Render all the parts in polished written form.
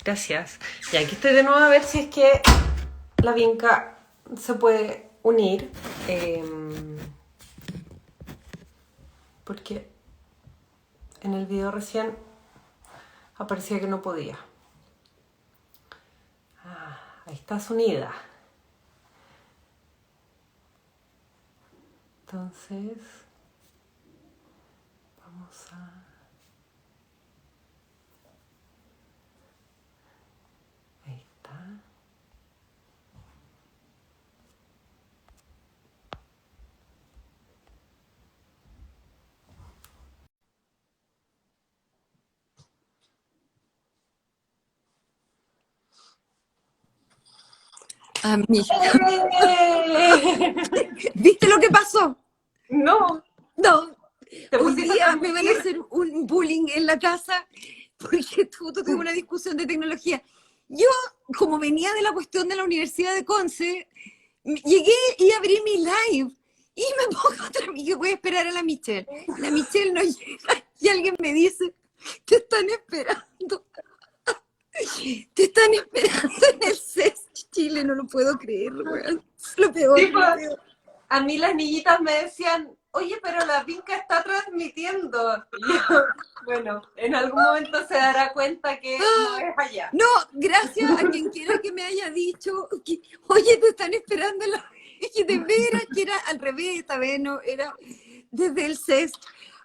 Gracias. Y aquí estoy de nuevo a ver si es que la vinca se puede unir. Porque en el video recién aparecía que no podía. Ahí estás unida. Entonces, vamos a... Ahí está. Amiga, ¡Eh! ¿viste lo que pasó? No, No, te hoy pusiste a día me van a transmitir. hacer un bullying en la casa porque tuvimos una discusión de tecnología. Yo, como venía de la cuestión de la Universidad de Conce, llegué y abrí mi live y me pongo otra amiga, voy a esperar a la Michelle. La Michelle no llega y alguien me dice, te están esperando, te están esperando en el CES Chile, no lo puedo creer, weón. Es lo peor, Tipo, lo peor. a mí las niñitas me decían, oye, pero la vinca está transmitiendo. Y yo, bueno, en algún momento se dará cuenta que no es allá. No, gracias a quien quiera que me haya dicho que, oye, te están esperando que de veras que era al revés, esta vez no, era desde el CES.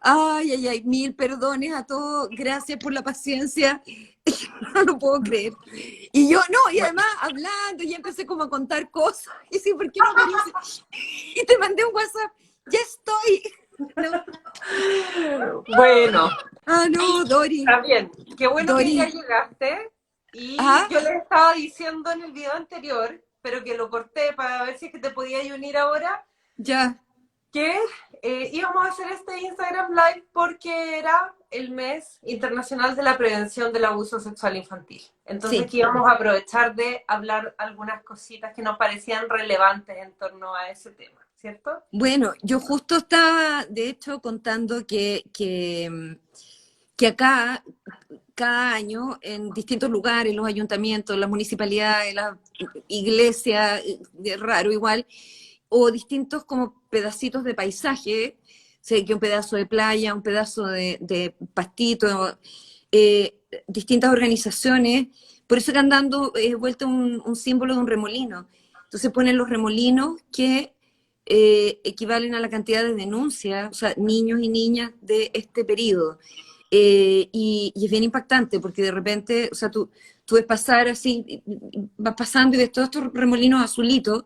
Ay, ay, ay, mil perdones a todos, gracias por la paciencia, no lo puedo creer. Y yo, no, y Bueno, además hablando, y empecé como a contar cosas, y sí, ¿por qué no aparece? Y te mandé un WhatsApp, ya estoy. No. bueno, Ah, no, Dori, está bien. Qué bueno que ya Dori. llegaste. Y Ah, yo les estaba diciendo en el video anterior, pero que lo corté para ver si es que te podías unir ahora, ya, que íbamos a hacer este Instagram Live porque era el mes internacional de la prevención del abuso sexual infantil. Entonces sí. que íbamos a aprovechar de hablar algunas cositas que nos parecían relevantes en torno a ese tema, ¿cierto? Bueno, yo justo estaba, de hecho, contando que acá, cada año, en distintos lugares, los ayuntamientos, las municipalidades, las iglesias, raro igual, o distintos como pedacitos de paisaje, sé que un pedazo de playa, un pedazo de pastito, distintas organizaciones, por eso que han dando vuelta un símbolo de un remolino. Entonces ponen los remolinos que equivalen a la cantidad de denuncias, o sea, niños y niñas de este periodo. Y es bien impactante porque de repente, o sea, tú ves pasar así, vas pasando y ves todos estos remolinos azulitos.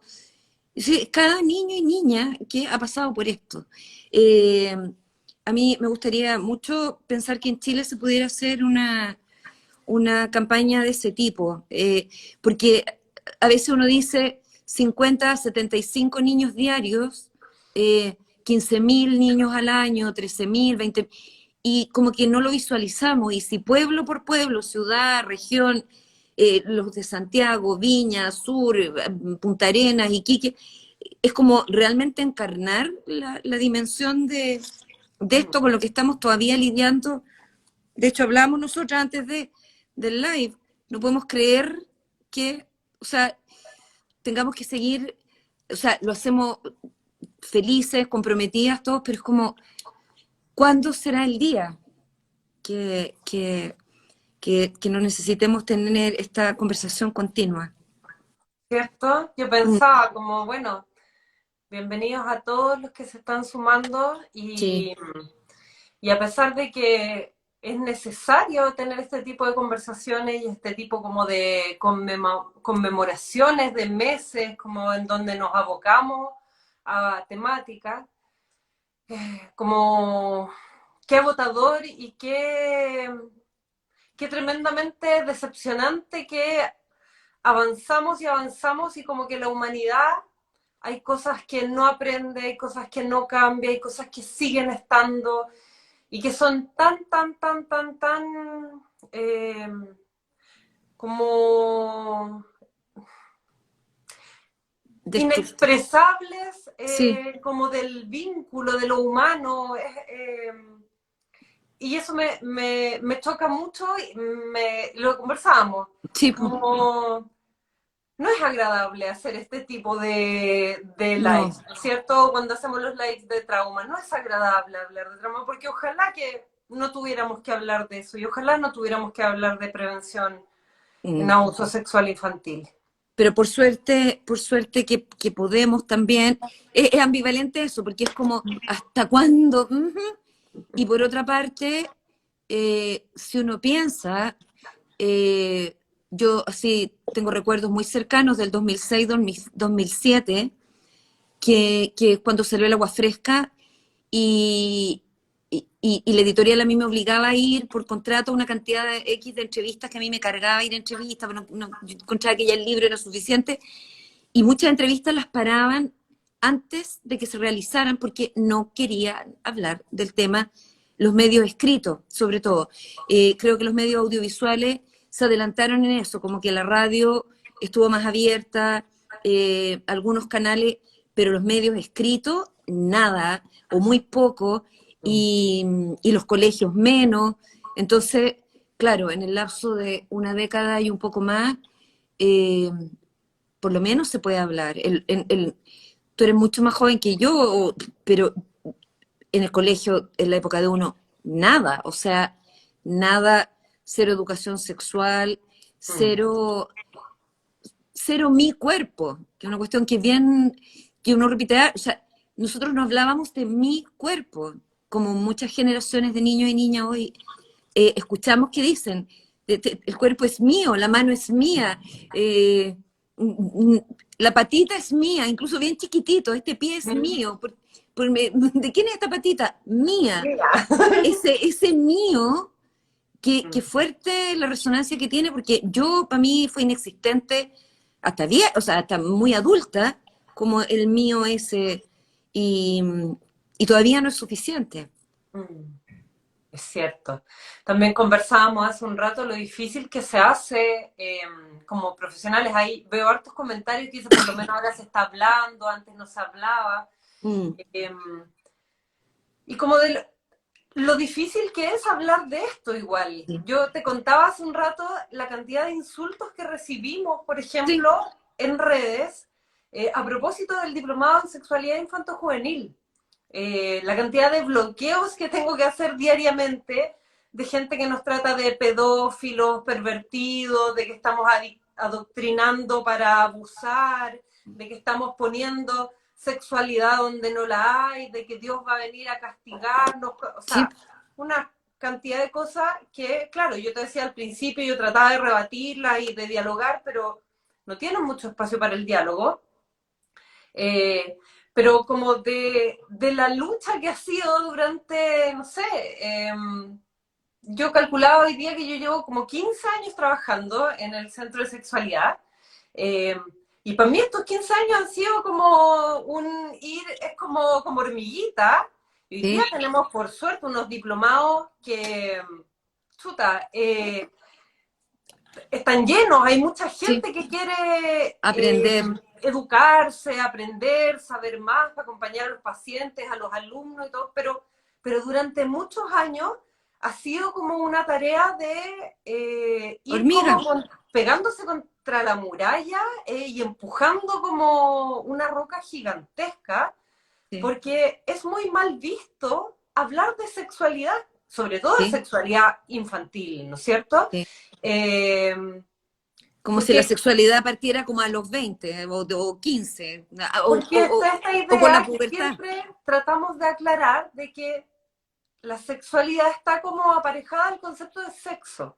Y sí, cada niño y niña que ha pasado por esto. Eh, a mí me gustaría mucho pensar que en Chile se pudiera hacer una campaña de ese tipo, porque a veces uno dice 50, 75 niños diarios, 15.000 niños al año, 13.000, 20, y como que no lo visualizamos, y si pueblo por pueblo, ciudad, región, los de Santiago, Viña, Sur, Punta Arenas, Iquique, es como realmente encarnar la dimensión de esto con lo que estamos todavía lidiando. De hecho, hablamos nosotros antes del live. No podemos creer que, o sea, tengamos que seguir, o sea, lo hacemos felices, comprometidas todos, pero es como, ¿cuándo será el día que, que, que no necesitemos tener esta conversación continua? ¿Cierto? Yo Mm, pensaba como, bueno, bienvenidos a todos los que se están sumando sí, y a pesar de que es necesario tener este tipo de conversaciones y este tipo como de conmemoraciones de meses, como en donde nos abocamos a temáticas, como qué agotador y qué tremendamente decepcionante que avanzamos y avanzamos y como que la humanidad hay cosas que no aprende, hay cosas que no cambia, hay cosas que siguen estando y que son tan eh, como destructivo. inexpresables Sí, como del vínculo, de lo humano. y eso me choca mucho y lo conversábamos, Sí, pues, como no es agradable hacer este tipo de no. lives, ¿cierto? Cuando hacemos los lives de trauma, no es agradable hablar de trauma, porque ojalá que no tuviéramos que hablar de eso y ojalá no tuviéramos que hablar de prevención en Mm. abuso sexual infantil. Pero por suerte que podemos también. Es ambivalente eso, porque es como, ¿hasta cuándo? Ujú. Y por otra parte, si uno piensa, eh, yo así tengo recuerdos muy cercanos del 2006, 2007, que cuando salió el agua fresca y, y la editorial a mí me obligaba a ir por contrato a una cantidad de X de entrevistas que a mí me cargaba ir a entrevistas, pero yo encontraba que ya el libro era suficiente y muchas entrevistas las paraban antes de que se realizaran porque no querían hablar del tema, los medios escritos, sobre todo. Creo que los medios audiovisuales se adelantaron en eso, como que la radio estuvo más abierta, algunos canales, pero los medios escritos, nada, o muy poco, y, y los colegios menos. Entonces, claro, en el lapso de una década y un poco más, eh, por lo menos se puede hablar. Tú eres mucho más joven que yo, pero en el colegio, en la época de uno, nada, o sea, nada, cero educación sexual, Mm. cero, cero mi cuerpo, que es una cuestión que bien, que uno repite, o sea, nosotros no hablábamos de mi cuerpo, como muchas generaciones de niños y niñas hoy escuchamos que dicen, el cuerpo es mío, la mano es mía, eh, la patita es mía, incluso bien chiquitito, este pie es mío. ¿De quién es esta patita? Mía. Mira. Ese mío, que Mm. fuerte la resonancia que tiene, porque yo, para mí, fue inexistente hasta bien, o sea, hasta muy adulta, como el mío ese, y, y todavía no es suficiente. Mm. Es cierto. También conversábamos hace un rato lo difícil que se hace como profesionales. Ahí veo hartos comentarios que dicen, por lo menos ahora se está hablando, antes no se hablaba. Mm, Eh, y como de lo difícil que es hablar de esto igual. sí, Yo te contaba hace un rato la cantidad de insultos que recibimos, por sí, ejemplo, en redes, a propósito del diplomado en sexualidad infanto-juvenil. La cantidad de bloqueos que tengo que hacer diariamente de gente que nos trata de pedófilos, pervertidos, de que estamos adoctrinando para abusar, de que estamos poniendo sexualidad donde no la hay, de que Dios va a venir a castigarnos, o sí, sea, una cantidad de cosas que, claro, yo te decía al principio, yo trataba de rebatirlas y de dialogar, pero no tienen mucho espacio para el diálogo. Eh, pero como de la lucha que ha sido durante, no sé, yo calculaba hoy día que yo llevo como 15 años trabajando en el centro de sexualidad. eh, y para mí estos 15 años han sido como un ir, es como hormiguita. Y hoy día sí, tenemos, por suerte, unos diplomados que, chuta, están llenos, hay mucha sí, gente que quiere aprender. educarse, aprender, saber más, acompañar a los pacientes, a los alumnos y todo, pero durante muchos años ha sido como una tarea de ir Hormiga. como pegándose contra la muralla y empujando como una roca gigantesca, Sí, porque es muy mal visto hablar de sexualidad, sobre todo de sí, sexualidad infantil, ¿no es cierto? sí. Eh, Como si la porque, sexualidad partiera como a los 20 o 15, porque está esta o con la idea que pubertad. siempre tratamos de aclarar de que la sexualidad está como aparejada al concepto de sexo.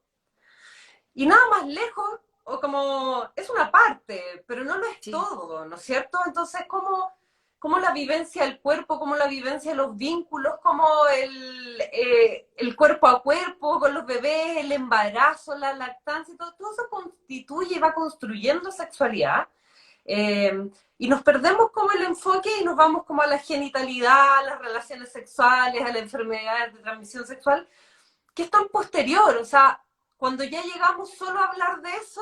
Y nada más lejos, o como es una parte, pero no lo es Sí, todo, ¿no es cierto? Entonces, como la vivencia del cuerpo, como la vivencia de los vínculos, como el cuerpo a cuerpo con los bebés, el embarazo, la lactancia, todo eso constituye y va construyendo sexualidad. Y nos perdemos como el enfoque y nos vamos como a la genitalidad, a las relaciones sexuales, a las enfermedades de transmisión sexual, que es tan posterior, o sea, cuando ya llegamos solo a hablar de eso,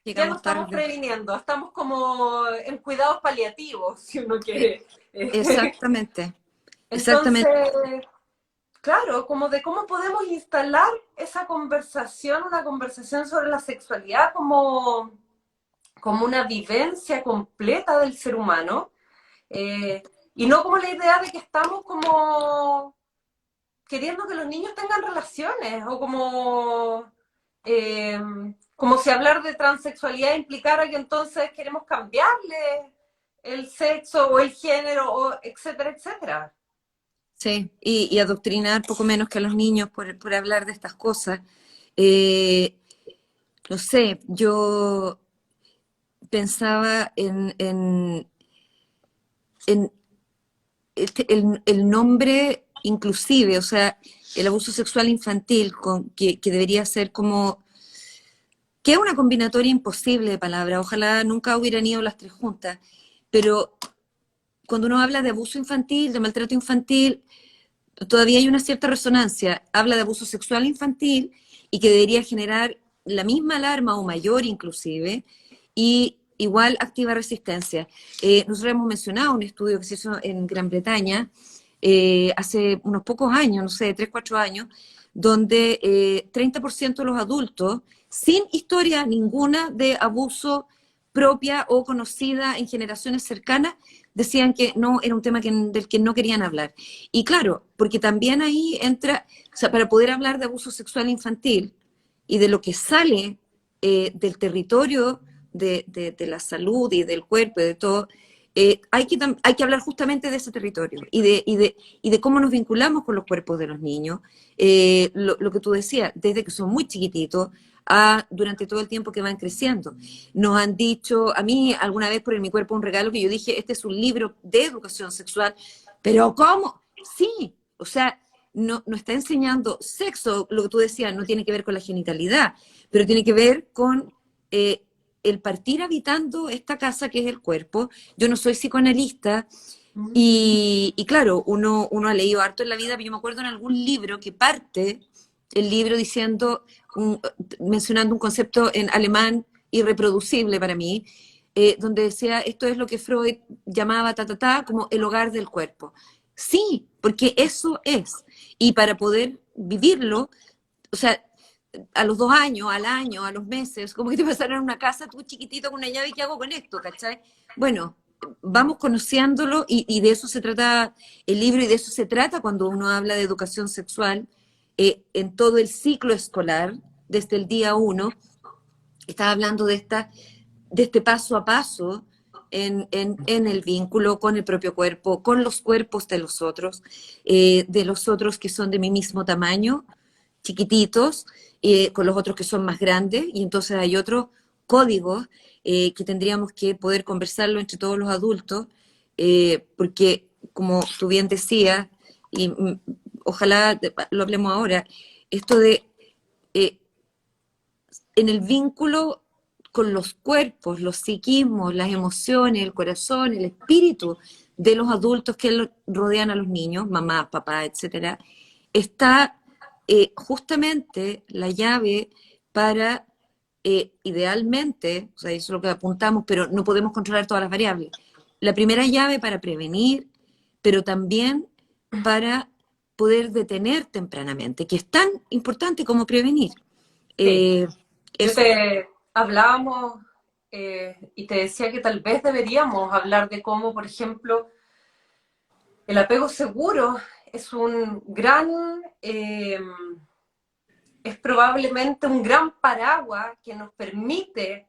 ya no llegamos estamos tarde. previniendo, estamos como en cuidados paliativos, si uno Eh, quiere. Exactamente, exactamente. Entonces, claro, como de cómo podemos instalar esa conversación, una conversación sobre la sexualidad como una vivencia completa del ser humano, y no como la idea de que estamos como queriendo que los niños tengan relaciones, o eh, como si hablar de transexualidad implicara que entonces queremos cambiarle el sexo o el género, o etcétera, etcétera. Sí, y adoctrinar poco menos que a los niños por hablar de estas cosas. Eh, no sé, yo pensaba en el nombre inclusive, o sea, el abuso sexual infantil, que debería ser como, que es una combinatoria imposible de palabras, ojalá nunca hubieran ido las tres juntas, pero cuando uno habla de abuso infantil, de maltrato infantil, todavía hay una cierta resonancia. Habla de abuso sexual infantil y que debería generar la misma alarma o mayor inclusive, y igual activa resistencia. Nosotros hemos mencionado un estudio que se hizo en Gran Bretaña hace unos pocos años, no sé, 3 4 años, donde 30% de los adultos, sin historia ninguna de abuso propia o conocida en generaciones cercanas, decían que no era un tema del que no querían hablar. Y claro, porque también ahí entra, o sea, para poder hablar de abuso sexual infantil y de lo que sale del territorio de la salud y del cuerpo y de todo, hay que hablar justamente de ese territorio y de cómo nos vinculamos con los cuerpos de los niños. Lo que tú decías, desde que son muy chiquititos, durante todo el tiempo que van creciendo. Nos han dicho, a mí alguna vez por Mi Cuerpo un Regalo, que yo dije, este es un libro de educación sexual, pero ¿cómo? Sí, o sea, no está enseñando sexo, lo que tú decías, no tiene que ver con la genitalidad, pero tiene que ver con eh, el partir habitando esta casa que es el cuerpo. Yo no soy psicoanalista y claro, uno ha leído harto en la vida, pero yo me acuerdo en algún libro que parte el libro diciendo, mencionando un concepto en alemán irreproducible para mí, donde decía, esto es lo que Freud llamaba como el hogar del cuerpo. Sí, porque eso es. Y para poder vivirlo, o sea, a los 2 años, al año, a los meses, como que te pasaron en una casa tú chiquitito con una llave, ¿qué hago con esto? ¿Cachai? Bueno, vamos conociéndolo y de eso se trata el libro y de eso se trata cuando uno habla de educación sexual en todo el ciclo escolar, desde el día uno. Estaba hablando de este paso a paso en el vínculo con el propio cuerpo, con los cuerpos de los otros que son de mi mismo tamaño, chiquititos, con los otros que son más grandes, y entonces hay otros códigos que tendríamos que poder conversarlo entre todos los adultos, porque como tú bien decías, y ojalá lo hablemos ahora, esto de eh, en el vínculo con los cuerpos, los psiquismos, las emociones, el corazón, el espíritu de los adultos que rodean a los niños, mamá, papá, etcétera, está justamente la llave para, idealmente, o sea, eso es lo que apuntamos, pero no podemos controlar todas las variables. La primera llave para prevenir, pero también para poder detener tempranamente, que es tan importante como prevenir. Sí, Eh, yo eso, te hablábamos y te decía que tal vez deberíamos hablar de cómo, por ejemplo, el apego seguro es un gran, es probablemente un gran paraguas que nos permite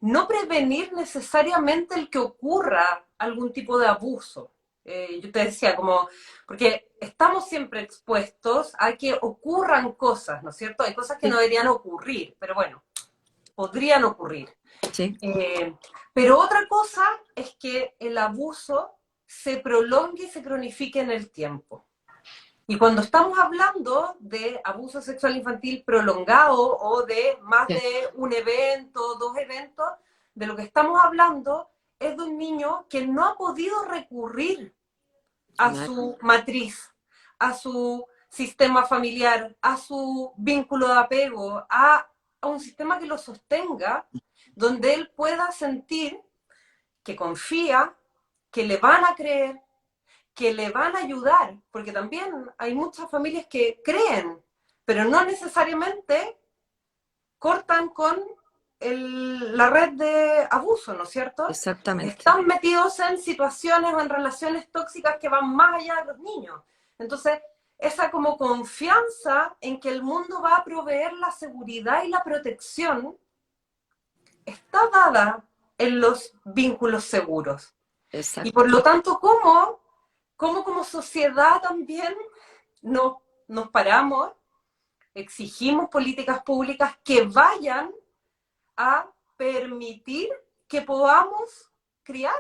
no prevenir necesariamente el que ocurra algún tipo de abuso. Yo te decía, como, porque estamos siempre expuestos a que ocurran cosas, ¿no es cierto? Hay cosas que no sí, deberían ocurrir, pero bueno, podrían ocurrir. sí, Eh, pero otra cosa es que el abuso se prolongue y se cronifique en el tiempo. Y cuando estamos hablando de abuso sexual infantil prolongado o de más sí, de un evento, dos eventos, de lo que estamos hablando es de un niño que no ha podido recurrir a claro, su matriz, a su sistema familiar, a su vínculo de apego, a un sistema que lo sostenga, donde él pueda sentir que confía, que le van a creer, que le van a ayudar, porque también hay muchas familias que creen, pero no necesariamente cortan con la red de abuso, ¿no es cierto? Exactamente. Están metidos en situaciones o en relaciones tóxicas que van más allá de los niños. Entonces, esa como confianza en que el mundo va a proveer la seguridad y la protección está dada en los vínculos seguros. Y por Exacto. lo tanto, ¿cómo como sociedad también nos paramos, exigimos políticas públicas que vayan a permitir que podamos criar,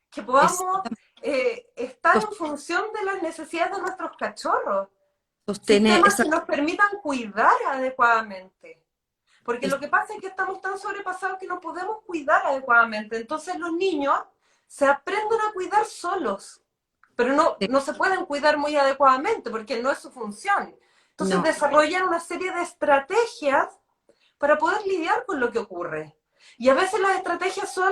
que podamos Exactamente. estar en función de las necesidades de nuestros cachorros? Sostener Sistemas esa, que nos permitan cuidar adecuadamente. Porque lo que pasa es que estamos tan sobrepasados que no podemos cuidar adecuadamente. Entonces los niños se aprenden a cuidar solos, pero no se pueden cuidar muy adecuadamente porque no es su función. Entonces no, desarrollan una serie de estrategias para poder lidiar con lo que ocurre. Y a veces las estrategias son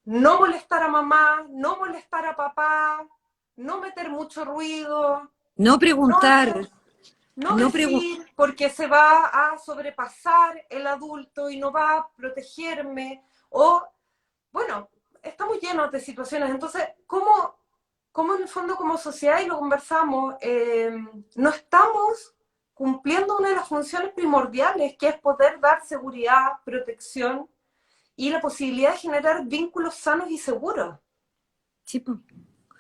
no molestar a mamá, no molestar a papá, no meter mucho ruido, no no preguntar, hacer, no no preguntar. decir porque se va a sobrepasar el adulto y no va a protegerme. O, bueno, estamos llenos de situaciones. Entonces, ¿cómo en el fondo como sociedad, y lo conversamos, no estamos cumpliendo una de las funciones primordiales, que es poder dar seguridad, protección y la posibilidad de generar vínculos sanos y seguros? Sí, po.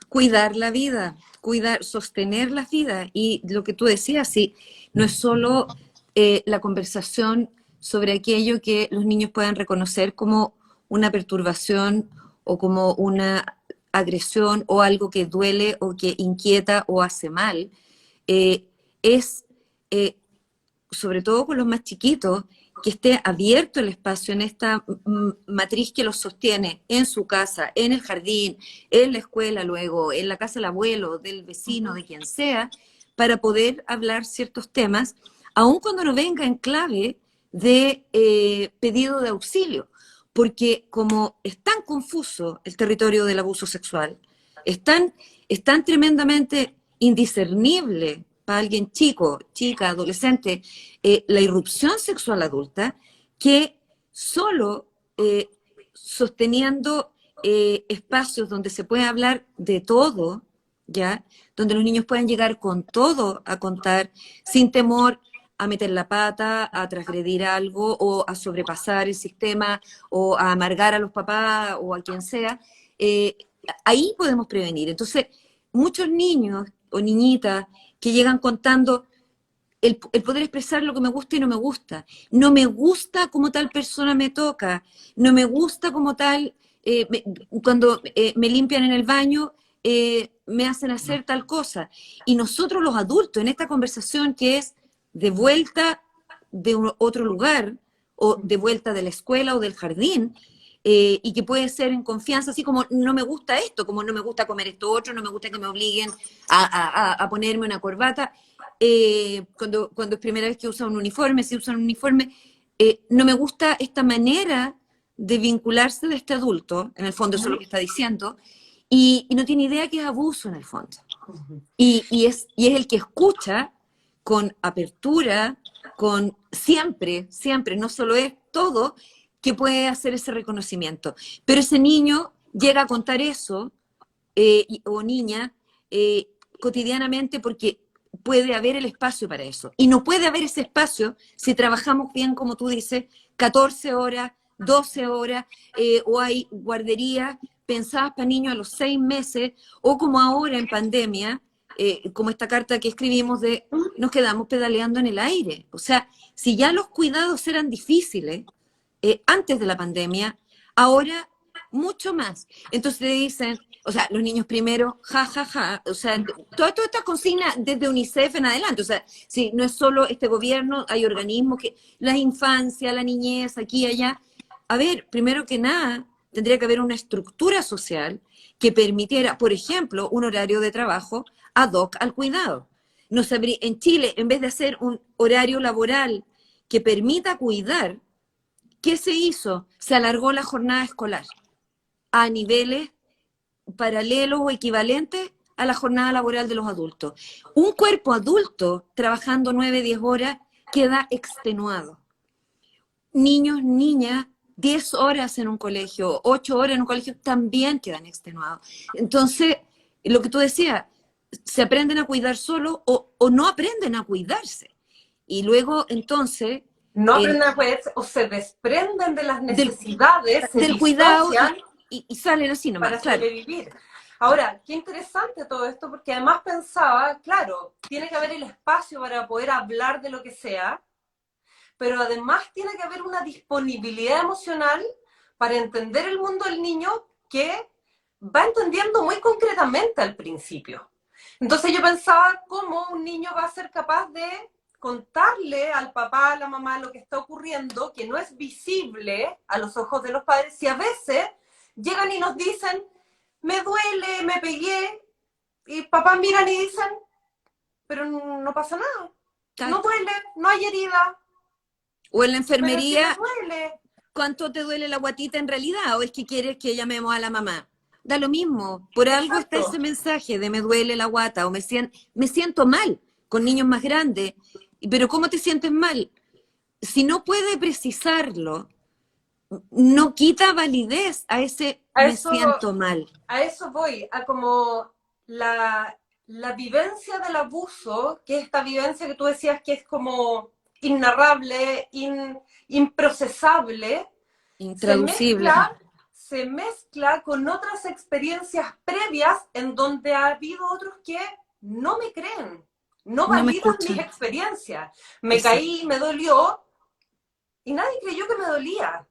Cuidar la vida, cuidar, sostener la vida. Y lo que tú decías, sí, no es solo la conversación sobre aquello que los niños puedan reconocer como una perturbación o como una agresión o algo que duele o que inquieta o hace mal. Eh, es eh, sobre todo con los más chiquitos, que esté abierto el espacio en esta matriz que los sostiene en su casa, en el jardín, en la escuela luego, en la casa del abuelo, del vecino, de quien sea, para poder hablar ciertos temas, aun cuando no venga en clave de pedido de auxilio, porque como es tan confuso el territorio del abuso sexual, es tan tremendamente indiscernible para alguien chico, chica, adolescente, la irrupción sexual adulta, que solo sosteniendo espacios donde se puede hablar de todo, ¿ya? Donde los niños puedan llegar con todo a contar, sin temor a meter la pata, a transgredir algo, o a sobrepasar el sistema, o a amargar a los papás, o a quien sea, eh, ahí podemos prevenir. Entonces, muchos niños o niñitas que llegan contando el poder expresar lo que me gusta y no me gusta. No me gusta como tal persona me toca, no me gusta como tal, cuando me limpian en el baño, me hacen hacer tal cosa. Y nosotros los adultos, en esta conversación que es de vuelta de otro lugar, o de vuelta de la escuela o del jardín, y que puede ser en confianza, así como no me gusta esto, como no me gusta comer esto otro, no me gusta que me obliguen a ponerme una corbata, cuando es primera vez que usa un uniforme, si usa un uniforme, no me gusta esta manera de vincularse de este adulto, en el fondo eso es lo que está diciendo, y no tiene idea que es abuso en el fondo. Y es el que escucha con apertura, con siempre, siempre, no solo es todo, que puede hacer ese reconocimiento. Pero ese niño llega a contar eso, o niña, cotidianamente, porque puede haber el espacio para eso. Y no puede haber ese espacio si trabajamos bien, como tú dices, 14 horas, 12 horas, o hay guarderías pensadas para niños a los 6 meses, o como ahora en pandemia, como esta carta que escribimos de nos quedamos pedaleando en el aire. O sea, si ya los cuidados eran difíciles antes de la pandemia, ahora mucho más. Entonces te dicen, o sea, los niños primero, ja, ja, ja, o sea, toda esta consigna desde UNICEF en adelante, o sea, si no es solo este gobierno, hay organismos que, la infancia, la niñez, aquí y allá. A ver, primero que nada, tendría que haber una estructura social que permitiera, por ejemplo, un horario de trabajo ad hoc al cuidado. No sabría, en Chile, en vez de hacer un horario laboral que permita cuidar, ¿qué se hizo? Se alargó la jornada escolar a niveles paralelos o equivalentes a la jornada laboral de los adultos. Un cuerpo adulto trabajando 9, 10 horas queda extenuado. Niños, niñas, 10 horas en un colegio, 8 horas en un colegio, también quedan extenuados. Entonces, lo que tú decías, se aprenden a cuidar solo o no aprenden a cuidarse. Y luego, entonces, No aprenden a cuidarse o se desprenden de las necesidades, se del cuidado disocian y salen así nomás, para claro. sobrevivir. Ahora, qué interesante todo esto, porque además pensaba, claro, tiene que haber el espacio para poder hablar de lo que sea, pero además tiene que haber una disponibilidad emocional para entender el mundo del niño que va entendiendo muy concretamente al principio. Entonces yo pensaba cómo un niño va a ser capaz de contarle al papá, a la mamá lo que está ocurriendo, que no es visible a los ojos de los padres, si a veces llegan y nos dicen, me duele, me pegué, y papás miran y dicen, pero no pasa nada, no duele, no hay herida. O en la Pero si enfermería, me duele. ¿cuánto te duele la guatita en realidad? ¿O es que quieres que llamemos a la mamá? Da lo mismo, por algo está Exacto. ese mensaje de me duele la guata o me siento mal con niños más grandes. Pero ¿cómo te sientes mal? Si no puede precisarlo, no quita validez a ese A me eso, siento mal. a eso voy, a como la vivencia del abuso, que es esta vivencia que tú decías que es como innarrable, improcesable, se Intraducible. mezcla, se mezcla con otras experiencias previas en donde ha habido otros que no me creen, no No me validan mis escuchan. experiencias. Me Exacto. caí, me dolió, y nadie creyó que me dolía.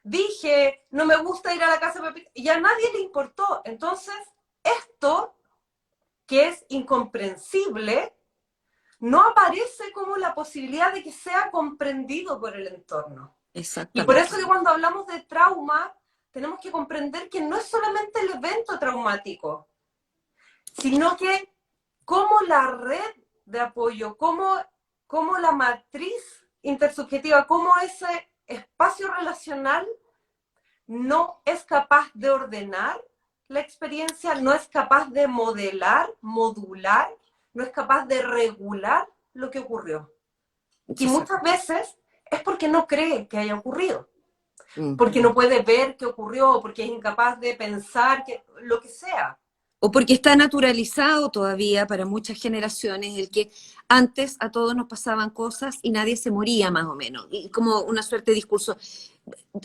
Dije, no me gusta ir a la casa de Pepita, y a nadie le importó. Entonces, esto, que es incomprensible, no aparece como la posibilidad de que sea comprendido por el entorno. Y por Exactamente. eso que cuando hablamos de trauma, tenemos que comprender que no es solamente el evento traumático, sino que cómo la red de apoyo, cómo la matriz intersubjetiva, cómo ese espacio relacional no es capaz de ordenar la experiencia, no es capaz de modelar, modular, no es capaz de regular lo que ocurrió. Y Exacto. muchas veces es porque no cree que haya ocurrido, Mm. porque no puede ver qué ocurrió, porque es incapaz de pensar que, lo que sea. O porque está naturalizado todavía para muchas generaciones el que antes a todos nos pasaban cosas y nadie se moría más o menos. Y como una suerte de discurso.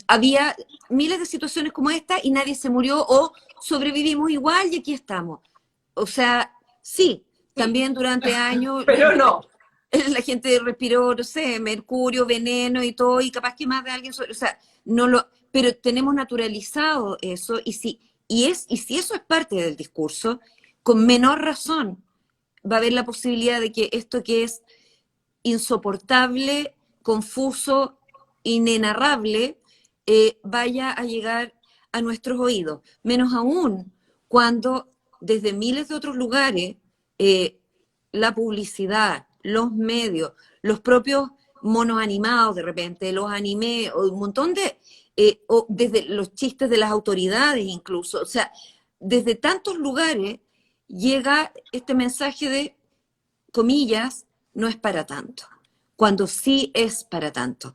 Había miles de situaciones como esta y nadie se murió o sobrevivimos igual y aquí estamos. O sea, sí, Sí, también durante años pero no. la gente respiró, no sé, mercurio, veneno y todo, y capaz que más de alguien, o sea, no lo, pero tenemos naturalizado eso, y si eso es parte del discurso, con menor razón va a haber la posibilidad de que esto que es insoportable, confuso, inenarrable, vaya a llegar a nuestros oídos. Menos aún cuando desde miles de otros lugares la publicidad, los medios, los propios monos animados de repente, los animes, o un montón de, o desde los chistes de las autoridades incluso, o sea, desde tantos lugares llega este mensaje de, comillas, no es para tanto, cuando sí es para tanto.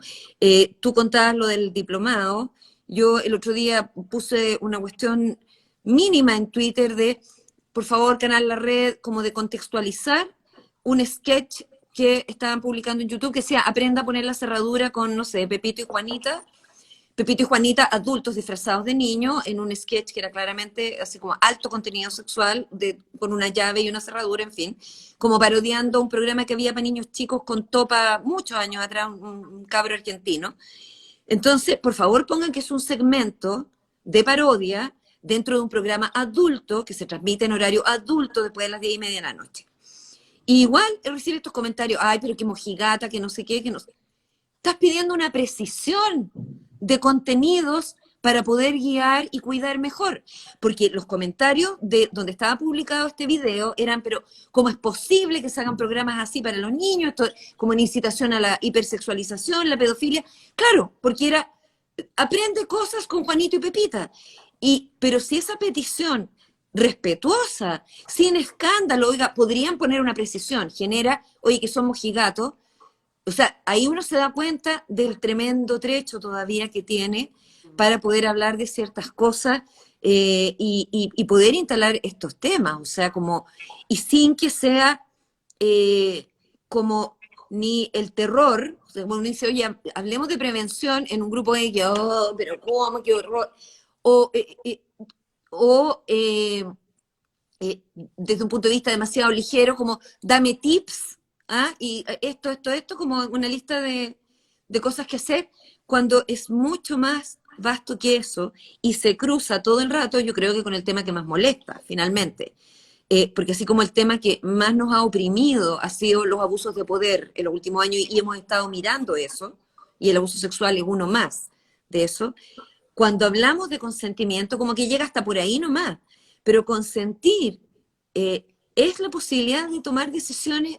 Tú contabas lo del diplomado, yo el otro día puse una cuestión mínima en Twitter de, por favor, Canal La Red, como de contextualizar un sketch que estaban publicando en YouTube que decía, aprenda a poner la cerradura con, no sé, Pepito y Juanita, adultos disfrazados de niños, en un sketch que era claramente así como alto contenido sexual, con una llave y una cerradura, en fin, como parodiando un programa que había para niños chicos con Topa muchos años atrás, un cabro argentino. Entonces, por favor, pongan que es un segmento de parodia dentro de un programa adulto que se transmite en horario adulto después de las 10:30 de la noche. Y igual recibe estos comentarios, ay, pero qué mojigata, que no sé qué, que no sé. Estás pidiendo una precisión de contenidos para poder guiar y cuidar mejor. Porque los comentarios de donde estaba publicado este video eran, pero ¿cómo es posible que se hagan programas así para los niños? Esto como una incitación a la hipersexualización, la pedofilia. Claro, porque aprende cosas con Juanito y Pepita. Pero si esa petición respetuosa, sin escándalo. Oiga, podrían poner una precisión, genera, oye, que somos gigatos. O sea, ahí uno se da cuenta del tremendo trecho todavía que tiene para poder hablar de ciertas cosas y poder instalar estos temas, o sea, como, y sin que sea como ni el terror, o sea, como uno dice, oye, hablemos de prevención en un grupo de que, oh, pero ¿cómo? ¡Qué horror! O, o desde un punto de vista demasiado ligero, como dame tips, ¿ah? Y esto, como una lista de cosas que hacer, cuando es mucho más vasto que eso y se cruza todo el rato, yo creo que con el tema que más molesta, finalmente. Porque así como el tema que más nos ha oprimido ha sido los abusos de poder en los últimos años y hemos estado mirando eso, y el abuso sexual es uno más de eso, cuando hablamos de consentimiento, como que llega hasta por ahí nomás, pero consentir es la posibilidad de tomar decisiones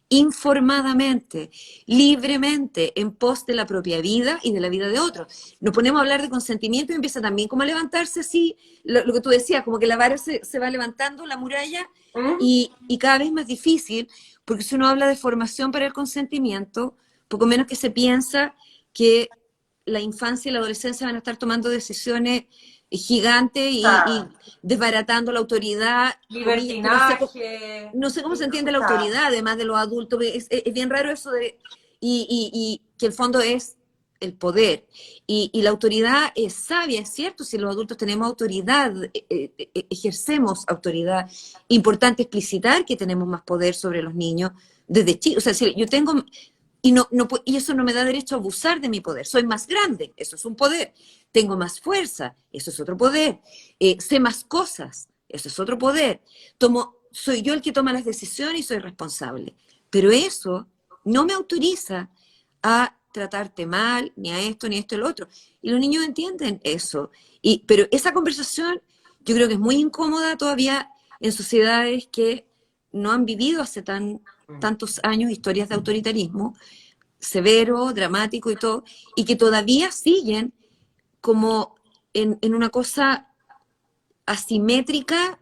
informadamente, libremente, en pos de la propia vida y de la vida de otros. Nos ponemos a hablar de consentimiento y empieza también como a levantarse así, lo que tú decías, como que la vara se va levantando, la muralla, ¿Mm? y cada vez más difícil, porque si uno habla de formación para el consentimiento, poco menos que se piensa que la infancia y la adolescencia van a estar tomando decisiones gigantes y Sea, desbaratando la autoridad, comillas, que no sé, libertinaje, no sé cómo se entiende o la sea, autoridad, además de los adultos. Es bien raro eso de, y que el fondo es el poder. Y la autoridad es sabia, es cierto, si los adultos tenemos autoridad, ejercemos autoridad. Importante explicitar que tenemos más poder sobre los niños desde chicos. O sea, si yo tengo, y eso no me da derecho a abusar de mi poder. Soy más grande, eso es un poder. Tengo más fuerza, eso es otro poder. Sé más cosas, eso es otro poder. Soy yo el que toma las decisiones y soy responsable. Pero eso no me autoriza a tratarte mal, ni a esto, ni a esto, y lo otro. Y los niños entienden eso. Pero esa conversación yo creo que es muy incómoda todavía en sociedades que no han vivido hace tantos años historias de autoritarismo severo, dramático y todo, y que todavía siguen como en una cosa asimétrica,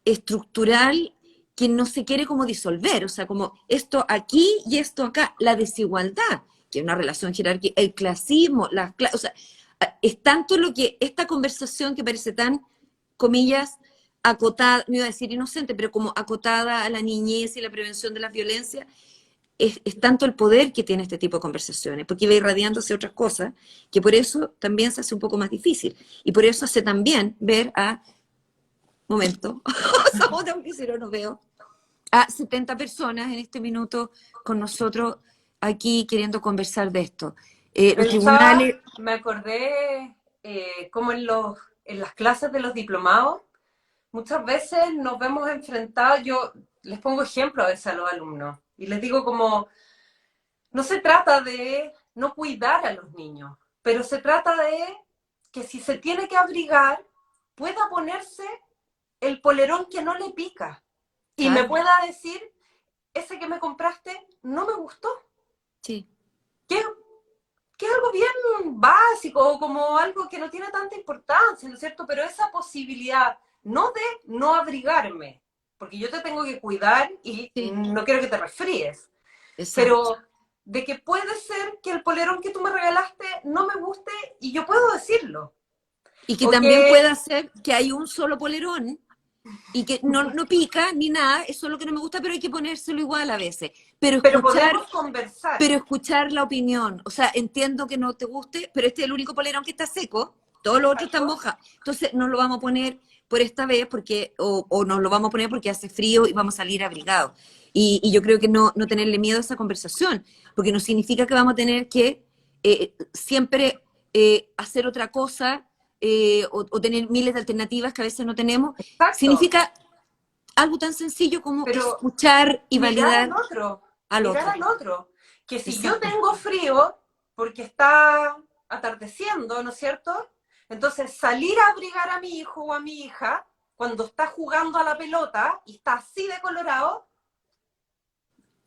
estructural, que no se quiere como disolver, o sea, como esto aquí y esto acá, la desigualdad, que es una relación jerárquica, el clasismo, o sea, es tanto lo que esta conversación que parece tan, comillas, acotada, no iba a decir inocente, pero como acotada a la niñez y la prevención de la violencia, es tanto el poder que tiene este tipo de conversaciones, porque iba irradiándose otras cosas, que por eso también se hace un poco más difícil. Y por eso hace también ver momento, somos de un no nos veo, a 70 personas en este minuto con nosotros aquí queriendo conversar de esto. Los pensaba, tribunales, me acordé como en las clases de los diplomados, muchas veces nos vemos enfrentados, yo les pongo ejemplo a veces a los alumnos, y les digo como, no se trata de no cuidar a los niños, pero se trata de que si se tiene que abrigar, pueda ponerse el polerón que no le pica y me claro, pueda decir, ese que me compraste no me gustó, sí, que, que es algo bien básico, como algo que no tiene tanta importancia, ¿no es cierto? Pero esa posibilidad, no de no abrigarme, porque yo te tengo que cuidar y sí, no quiero que te resfríes, exacto. pero de que puede ser que el polerón que tú me regalaste no me guste y yo puedo decirlo. Y que O también pueda que, ser que hay un solo polerón y que no pica ni nada, eso es lo que no me gusta, pero hay que ponérselo igual a veces. pero podemos conversar. Pero escuchar la opinión, o sea, entiendo que no te guste, pero este es el único polerón que está seco, todos los otros están Exacto. mojados. Entonces nos lo vamos a poner por esta vez porque, o nos lo vamos a poner porque hace frío y vamos a salir abrigados. Y yo creo que no tenerle miedo a esa conversación, porque no significa que vamos a tener que siempre hacer otra cosa o tener miles de alternativas que a veces no tenemos. Exacto. Significa algo tan sencillo como Pero escuchar y mirar validar al mirar otro. al otro. Que si yo Exacto. tengo frío porque está atardeciendo, ¿no es cierto? Entonces salir a abrigar a mi hijo o a mi hija cuando está jugando a la pelota y está así de colorado,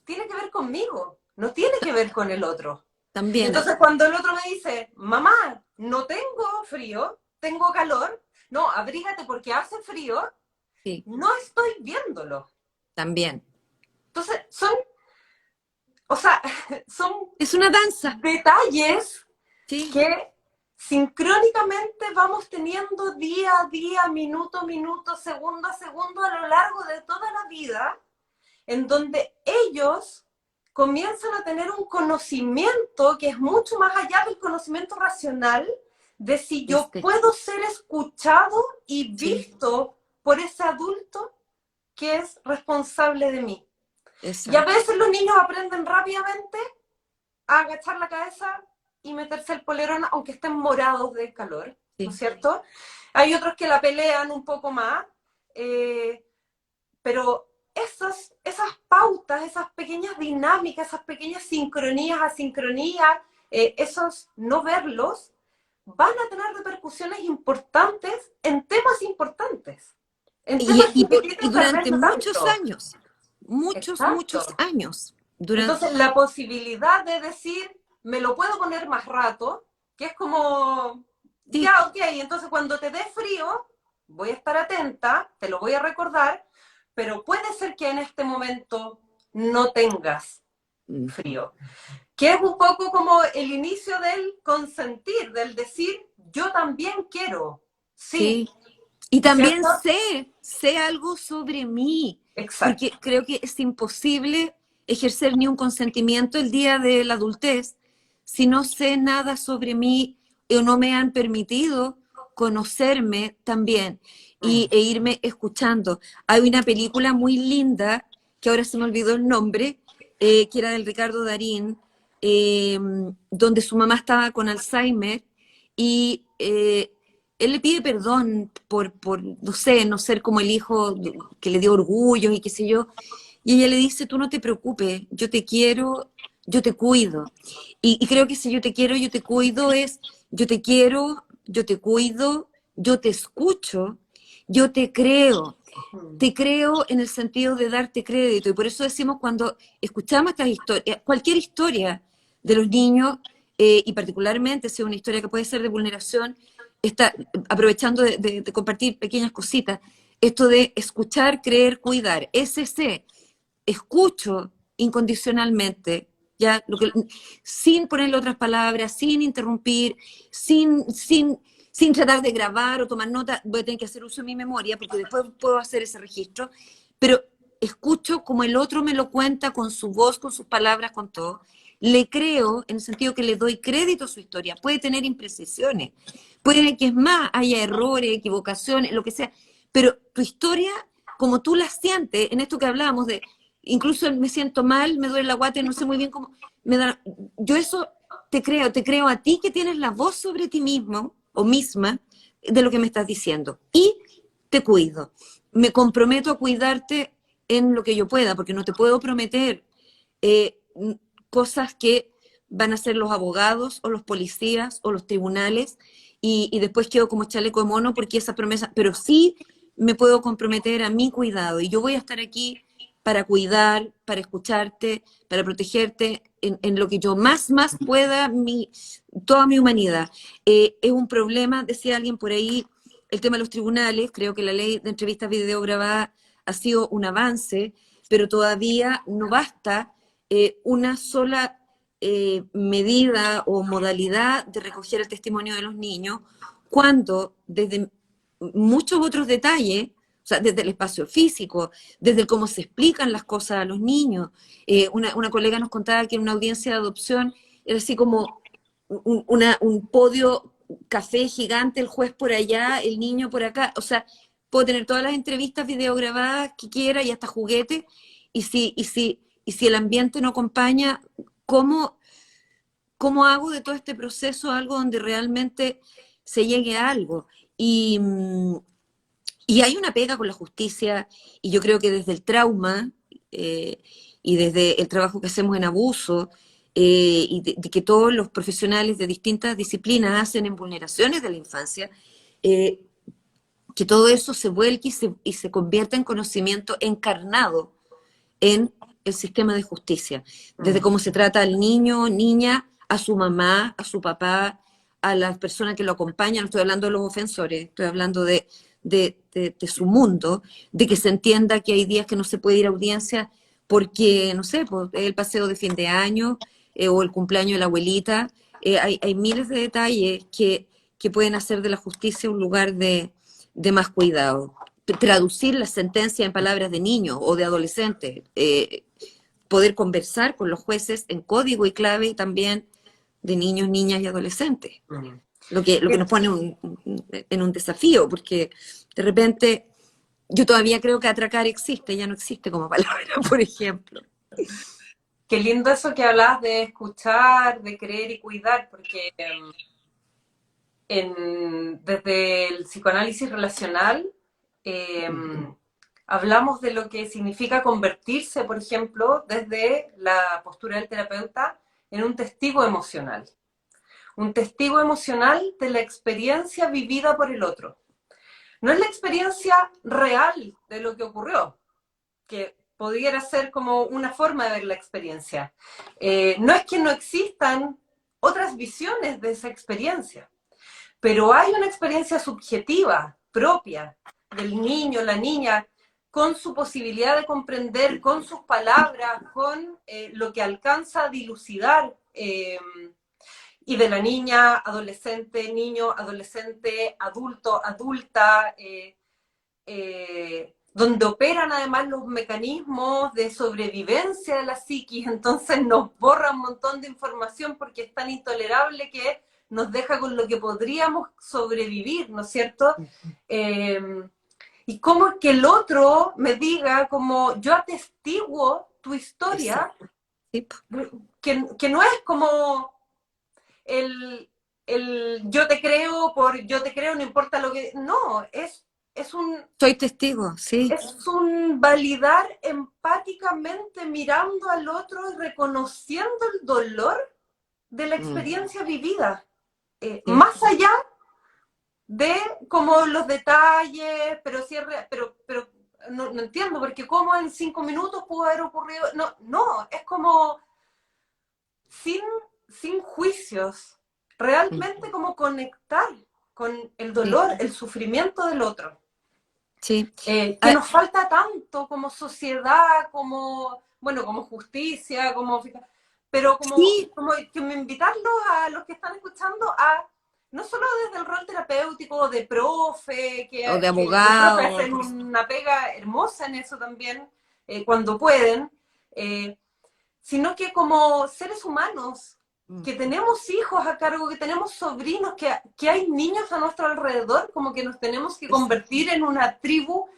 tiene que ver conmigo, no tiene que ver con el otro. También, Entonces cuando el otro me dice, mamá, no tengo frío, tengo calor, no, abrígate porque hace frío, Sí, no estoy viéndolo. también. Entonces, o sea, son Es una danza, detalles sí, que sincrónicamente vamos teniendo día a día, minuto a minuto, segundo a segundo, a lo largo de toda la vida, en donde ellos comienzan a tener un conocimiento que es mucho más allá del conocimiento racional, de si yo este, puedo ser escuchado y sí, visto por ese adulto que es responsable de mí. Y a exacto, veces los niños aprenden rápidamente a agachar la cabeza y meterse el polerón, aunque estén morados de calor, ¿no es sí. cierto? Hay otros que la pelean un poco más, eh, pero esas pautas, esas pequeñas dinámicas, esas pequeñas sincronías, asincronías, esos no verlos, van a tener repercusiones importantes en temas importantes, en temas Y chiquititos tal vez durante no tanto. muchos Exacto. años, durante, Entonces, la posibilidad de decir, me lo puedo poner más rato, que es como, sí, ya, ok, entonces cuando te dé frío, voy a estar atenta, te lo voy a recordar, pero puede ser que en este momento no tengas mm, frío. Que es un poco como el inicio del consentir, del decir, yo también quiero, sí, sí. Y ¿no es también cierto? sé algo sobre mí, porque Exacto. creo que es imposible ejercer ni un consentimiento el día de la adultez si no sé nada sobre mí o no me han permitido conocerme también e irme escuchando. Hay una película muy linda, que ahora se me olvidó el nombre, que era del Ricardo Darín, eh, donde su mamá estaba con Alzheimer y él le pide perdón por, no sé, no ser como el hijo que le dio orgullo y qué sé yo. Y ella le dice, tú no te preocupes, yo te quiero, yo te cuido. Y creo que si yo te quiero, yo te cuido es, yo te quiero, yo te cuido, yo te escucho, yo te creo en el sentido de darte crédito. Y por eso decimos cuando escuchamos estas historias, cualquier historia de los niños, y particularmente si es una historia que puede ser de vulneración, está aprovechando de compartir pequeñas cositas, esto de escuchar, creer, cuidar, ese escucho incondicionalmente, ya sin ponerle otras palabras, sin interrumpir, sin tratar de grabar o tomar nota, voy a tener que hacer uso de mi memoria porque después puedo hacer ese registro, pero escucho como el otro me lo cuenta con su voz, con sus palabras, con todo. Le creo en el sentido que le doy crédito a su historia. Puede tener imprecisiones, puede que es más, haya errores, equivocaciones, lo que sea, pero tu historia, como tú la sientes, en esto que hablábamos de, incluso me siento mal, me duele la guata, no sé muy bien cómo, yo eso te creo a ti que tienes la voz sobre ti mismo o misma de lo que me estás diciendo. Y te cuido. Me comprometo a cuidarte en lo que yo pueda, porque no te puedo prometer eh, cosas que van a ser los abogados o los policías o los tribunales y después quedo como chaleco de mono porque esa promesa, pero sí me puedo comprometer a mi cuidado y yo voy a estar aquí para cuidar, para escucharte, para protegerte en lo que yo más pueda, toda mi humanidad. Es un problema, decía alguien por ahí, el tema de los tribunales, creo que la ley de entrevistas video grabadas ha sido un avance, pero todavía no basta una sola medida o modalidad de recoger el testimonio de los niños, cuando desde muchos otros detalles, o sea, desde el espacio físico, desde cómo se explican las cosas a los niños. Una colega nos contaba que en una audiencia de adopción era así como un podio café gigante, el juez por allá, el niño por acá. O sea, puedo tener todas las entrevistas videograbadas que quiera y hasta juguetes. Y si el ambiente no acompaña, ¿cómo, cómo hago de todo este proceso algo donde realmente se llegue a algo? Y, y hay una pega con la justicia, y yo creo que desde el trauma eh, y desde el trabajo que hacemos en abuso, y de que todos los profesionales de distintas disciplinas hacen en vulneraciones de la infancia, eh, que todo eso se vuelque y se convierta en conocimiento encarnado en el sistema de justicia, desde Mm. cómo se trata al niño, niña, a su mamá, a su papá, a las personas que lo acompañan. No estoy hablando de los ofensores, estoy hablando de su mundo, de que se entienda que hay días que no se puede ir a audiencia porque, no sé, pues, el paseo de fin de año o el cumpleaños de la abuelita. Hay miles de detalles que pueden hacer de la justicia un lugar de más cuidado. Traducir la sentencia en palabras de niños o de adolescentes, poder conversar con los jueces en código y clave y también de niños, niñas y adolescentes. Lo que nos pone en un desafío, porque de repente yo todavía creo que atracar existe, ya no existe como palabra, por ejemplo. Qué lindo eso que hablas de escuchar, de creer y cuidar, porque desde el psicoanálisis relacional hablamos de lo que significa convertirse, por ejemplo, desde la postura del terapeuta en un testigo emocional. Un testigo emocional de la experiencia vivida por el otro. No es la experiencia real de lo que ocurrió, que pudiera ser como una forma de ver la experiencia. No es que no existan otras visiones de esa experiencia, pero hay una experiencia subjetiva, propia, del niño, la niña, con su posibilidad de comprender, con sus palabras, con lo que alcanza a dilucidar, y de la niña, adolescente, niño, adolescente, adulto, adulta, donde operan además los mecanismos de sobrevivencia de la psiquis, entonces nos borra un montón de información porque es tan intolerable que nos deja con lo que podríamos sobrevivir, ¿no es cierto? Y como que el otro me diga, como yo atestiguo tu historia, que no es como yo te creo por yo te creo, no importa lo que... No, es un... Soy testigo, sí. Es un validar empáticamente mirando al otro y reconociendo el dolor de la experiencia vivida. Más allá de como los detalles, pero no entiendo, porque cómo en 5 minutos pudo haber ocurrido... No, es como sin juicios, realmente como conectar con el dolor, el sufrimiento del otro. Sí. Que nos falta tanto como sociedad, como justicia, pero como que me invitarlos a los que están escuchando a, no solo desde el rol terapéutico de profe, o de que los profes abogado. hacen una pega hermosa en eso también, cuando pueden, sino que como seres humanos, que tenemos hijos a cargo, que tenemos sobrinos, que hay niños a nuestro alrededor, como que nos tenemos que convertir en una tribu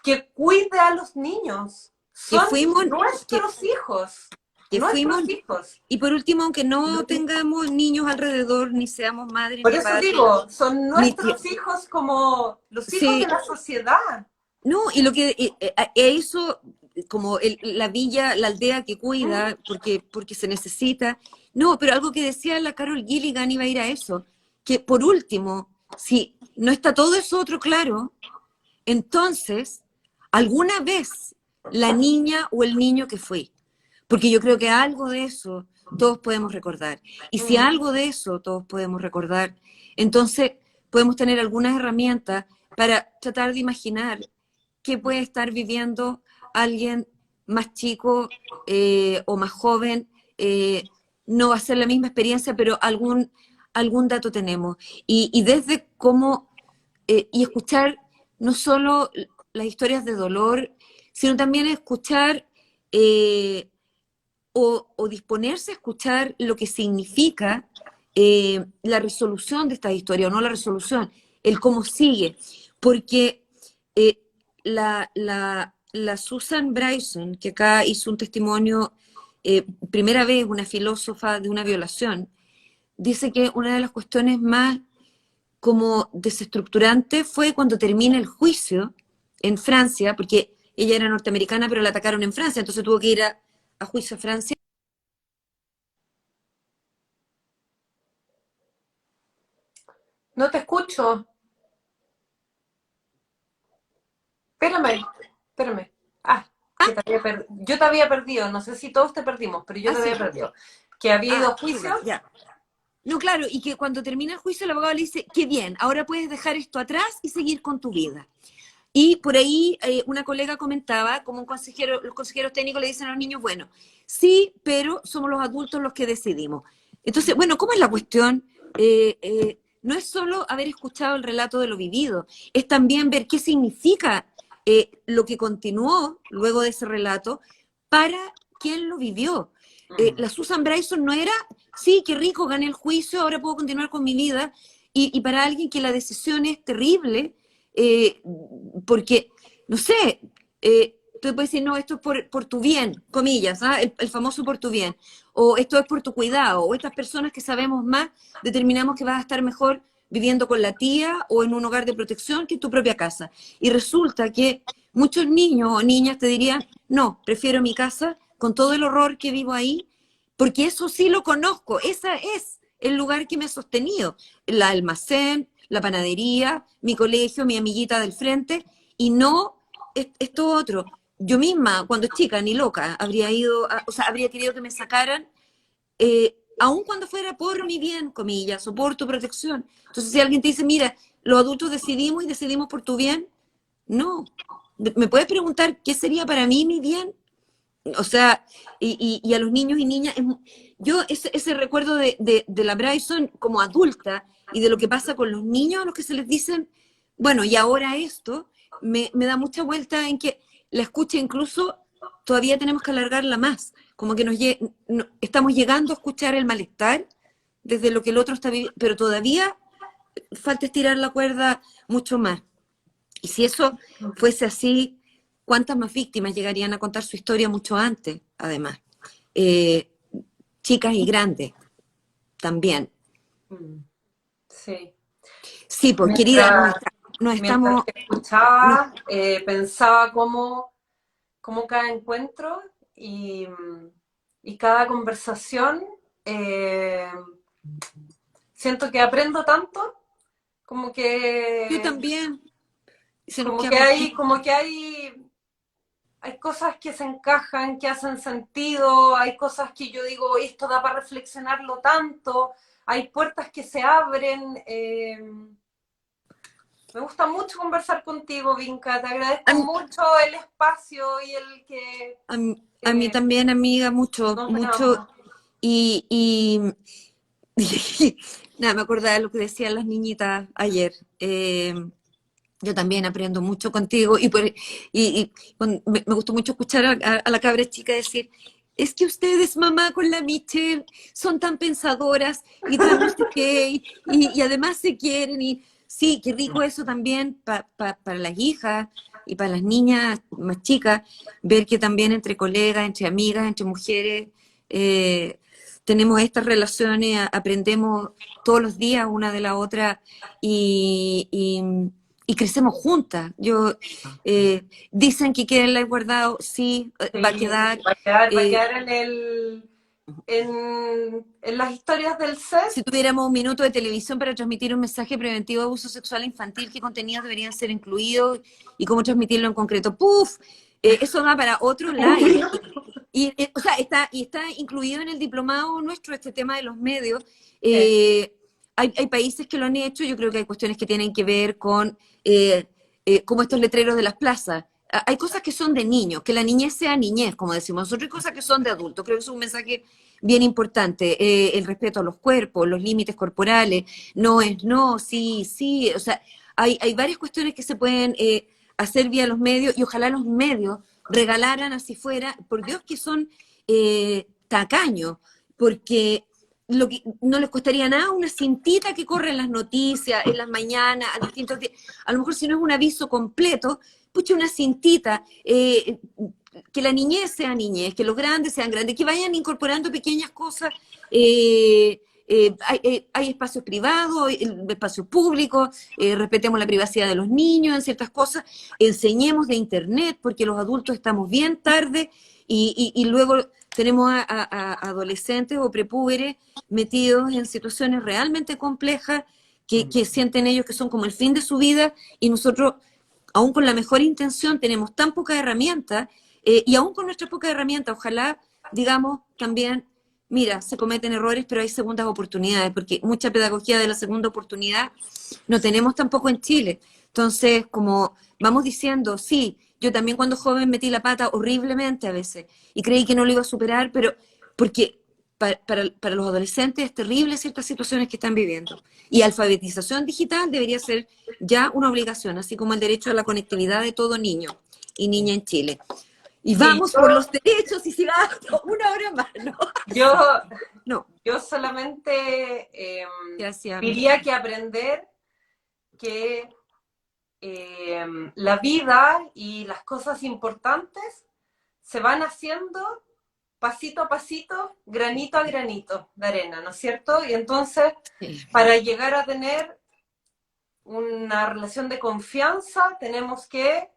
que cuide a los niños. Son nuestros hijos. Nuestros hijos. Y por último, aunque no tengamos niños alrededor, ni seamos madres por ni eso padres, digo, son nuestros hijos como los hijos de la sociedad. No, y lo que eso, como la villa, la aldea que cuida, porque se necesita. No, pero algo que decía la Carol Gilligan iba a ir a eso, que por último, si no está todo eso otro claro, entonces, alguna vez la niña o el niño que fue, porque yo creo que algo de eso todos podemos recordar. Y si algo de eso todos podemos recordar, entonces podemos tener algunas herramientas para tratar de imaginar qué puede estar viviendo alguien más chico o más joven. No va a ser la misma experiencia, pero algún dato tenemos. Y desde cómo, y escuchar no solo las historias de dolor, sino también escuchar o disponerse a escuchar lo que significa la resolución de esta historia, o no la resolución, el cómo sigue. Porque la Susan Bryson, que acá hizo un testimonio, primera vez una filósofa de una violación, dice que una de las cuestiones más como desestructurante fue cuando termina el juicio en Francia, porque ella era norteamericana, pero la atacaron en Francia, entonces tuvo que ir a juicio a Francia. No te escucho. Espérame. Yo te había perdido, no sé si todos te perdimos, pero yo te había perdido. ¿Que había ido a juicio? Ya. No, claro, y que cuando termina el juicio el abogado le dice, qué bien, ahora puedes dejar esto atrás y seguir con tu vida. Y por ahí una colega comentaba, como un consejero, los consejeros técnicos le dicen a los niños, bueno, sí, pero somos los adultos los que decidimos. Entonces, bueno, ¿cómo es la cuestión? No es solo haber escuchado el relato de lo vivido, es también ver qué significa lo que continuó luego de ese relato para quien lo vivió. La Susan Bryson no era, sí, qué rico, gané el juicio, ahora puedo continuar con mi vida, y para alguien que la decisión es terrible, eh, porque, no sé, tú puedes decir, no, esto es por tu bien, comillas, ¿ah? El famoso por tu bien, o esto es por tu cuidado, o estas personas que sabemos más, determinamos que vas a estar mejor viviendo con la tía o en un hogar de protección que en tu propia casa. Y resulta que muchos niños o niñas te dirían, no, prefiero mi casa con todo el horror que vivo ahí, porque eso sí lo conozco, ese es el lugar que me ha sostenido, el almacén, la panadería, mi colegio, mi amiguita del frente, y no esto otro. Yo misma, cuando chica, ni loca, habría ido, o sea, habría querido que me sacaran, aun cuando fuera por mi bien, comillas, o por tu protección. Entonces, si alguien te dice, mira, los adultos decidimos y decidimos por tu bien, no. ¿Me puedes preguntar qué sería para mí mi bien? O sea, y a los niños y niñas, yo ese recuerdo de la Bryson como adulta y de lo que pasa con los niños a los que se les dicen, bueno, y ahora esto, me da mucha vuelta en que la escucha incluso todavía tenemos que alargarla más, como que estamos llegando a escuchar el malestar desde lo que el otro está viviendo, pero todavía falta estirar la cuerda mucho más. Y si eso fuese así, ¿cuántas más víctimas llegarían a contar su historia mucho antes, además? Eh, Chicas y grandes también. Sí. Sí, pues querida, Mientras, nos mientras estamos... te nos- escuchaba, pensaba cómo cada encuentro y cada conversación, eh, siento que aprendo tanto, como yo que, también, se nos como queda que hay, cortito. como que hay cosas que se encajan, que hacen sentido, hay cosas que yo digo, esto da para reflexionarlo tanto, hay puertas que se abren. Me gusta mucho conversar contigo, Vinca. Te A, agradezco mucho el espacio y el que a mí también, amiga, mucho, nos mucho. veamos. Y nada, me acordaba de lo que decían las niñitas ayer. Yo también aprendo mucho contigo me gustó mucho escuchar a la cabra chica decir, es que ustedes, mamá, con la Michelle, son tan pensadoras y tan no sé qué, y además se quieren, y sí, qué rico eso también para las hijas y para las niñas más chicas, ver que también entre colegas, entre amigas, entre mujeres, eh, tenemos estas relaciones, aprendemos todos los días una de la otra y crecemos juntas. Dicen que queda en la guardado, sí, va a Sí, quedar. va a eh, quedar en las historias del set. si tuviéramos un minuto de televisión para transmitir un mensaje preventivo de abuso sexual infantil, ¿qué contenidos deberían ser incluidos y cómo transmitirlo en concreto? ¡Puf! Eso va para otro live. O sea, está incluido en el diplomado nuestro este tema de los medios. Sí. Hay países que lo han hecho, yo creo que hay cuestiones que tienen que ver con como estos letreros de las plazas. Hay cosas que son de niños, que la niñez sea niñez, como decimos nosotros, hay cosas que son de adultos. Creo que es un mensaje bien importante. El respeto a los cuerpos, los límites corporales, no es no, sí, sí. O sea, hay varias cuestiones que se pueden hacer vía los medios y ojalá los medios regalaran así fuera, por Dios que son tacaños, porque no les costaría nada una cintita que corre en las noticias, en las mañanas, a distintos días. A lo mejor si no es un aviso completo, pucha, una cintita, que la niñez sea niñez, que los grandes sean grandes, que vayan incorporando pequeñas cosas. Hay espacios privados, espacios públicos, respetemos la privacidad de los niños en ciertas cosas, enseñemos de internet, porque los adultos estamos bien tarde y luego tenemos a adolescentes o prepúberes metidos en situaciones realmente complejas que sienten ellos que son como el fin de su vida y nosotros, aún con la mejor intención, tenemos tan pocas herramientas y aún con nuestras pocas herramientas, ojalá, digamos, también mira, se cometen errores, pero hay segundas oportunidades, porque mucha pedagogía de la segunda oportunidad no tenemos tampoco en Chile. Entonces, como vamos diciendo, sí, yo también cuando joven metí la pata horriblemente a veces y creí que no lo iba a superar, pero porque para los adolescentes es terrible ciertas situaciones que están viviendo. Y alfabetización digital debería ser ya una obligación, así como el derecho a la conectividad de todo niño y niña en Chile. Y Sí, vamos por los derechos y si va una hora más, ¿no? yo, No, yo solamente gracias. diría que aprender que la vida y las cosas importantes se van haciendo pasito a pasito, granito a granito de arena, ¿no es cierto? Y entonces, Sí. para llegar a tener una relación de confianza, tenemos que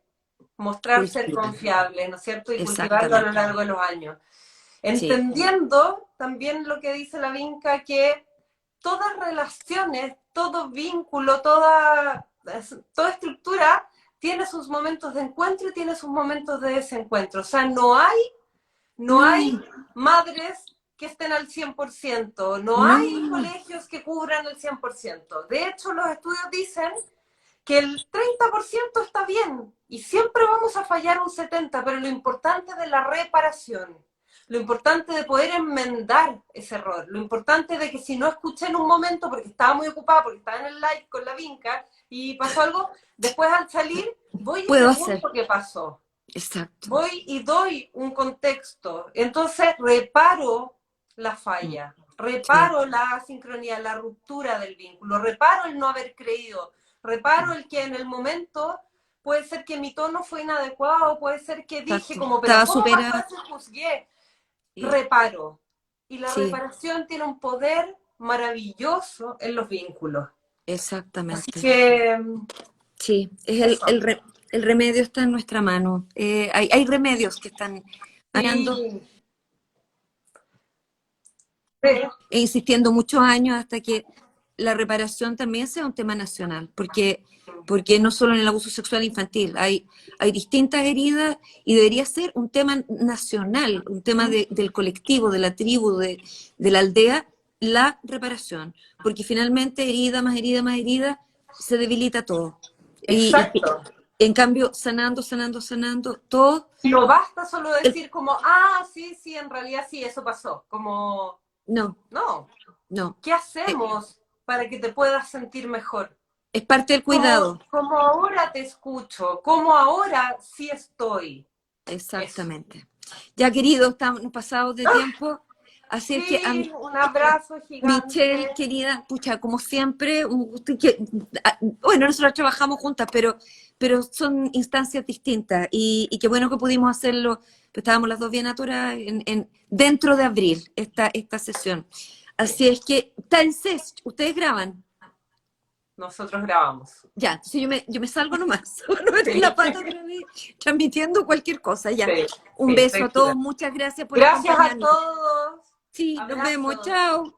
mostrar ser Cultura. confiables, ¿no es cierto? Y cultivarlo a lo Exactamente. largo de los años. Sí, Entendiendo también lo que dice la Vinca, que todas relaciones, todo vínculo, toda estructura tiene sus momentos de encuentro y tiene sus momentos de desencuentro. O sea, no hay madres que estén al 100%, no hay no, colegios que cubran el 100%. De hecho, los estudios dicen que el 30% está bien y siempre vamos a fallar un 70%, pero lo importante de la reparación, lo importante de poder enmendar ese error, lo importante de que si no escuché en un momento porque estaba muy ocupada, porque estaba en el live con la Vinca y pasó algo, después al salir voy y puedo hacer. pregunto qué pasó. Exacto. Voy y doy un contexto. Entonces reparo la Mm, falla, sí, reparo la asincronía, la ruptura del vínculo, reparo el no haber creído, reparo el que en el momento puede ser que mi tono fue inadecuado, puede ser que dije exacto. como, pero Estaba ¿cómo pasó superada. eso? Juzgué. Sí, Reparo. Y la sí, reparación tiene un poder maravilloso en los vínculos. Así exactamente. que Sí, es eso. el remedio está en nuestra mano. Hay remedios que están cambiando Sí. Sí. e insistiendo muchos años hasta que la reparación también sea un tema nacional, porque no solo en el abuso sexual infantil, hay distintas heridas y debería ser un tema nacional, un tema del colectivo, de la tribu, de la aldea, la reparación, porque finalmente herida más herida más herida, se debilita todo. Y Exacto. en cambio, sanando, sanando, sanando, todo, No basta solo el- decir como, ah, sí, sí, en realidad sí, eso pasó. Como, no, no, no. ¿qué Eh, hacemos para que te puedas sentir mejor? Es parte del cuidado. Como ahora te escucho, como ahora sí estoy. Eso. Exactamente. Ya, querido, estamos pasados de tiempo, así es que Sí, un abrazo Michelle, gigante. querida, pucha, como siempre, un gusto bueno, nosotros trabajamos juntas, pero son instancias distintas y qué bueno que pudimos hacerlo, pues estábamos las dos bien atoradas dentro de abril, esta sesión. Sí, Así es que, está en CES, ustedes graban. nosotros grabamos. Ya, entonces yo me salgo nomás, no meter Sí, la pata otra vez, transmitiendo cualquier cosa, ya. sí, Un sí, beso a todos, tranquila. muchas gracias por Gracias a acompañarnos. todos. Sí, nos vemos, Abrazos. chao.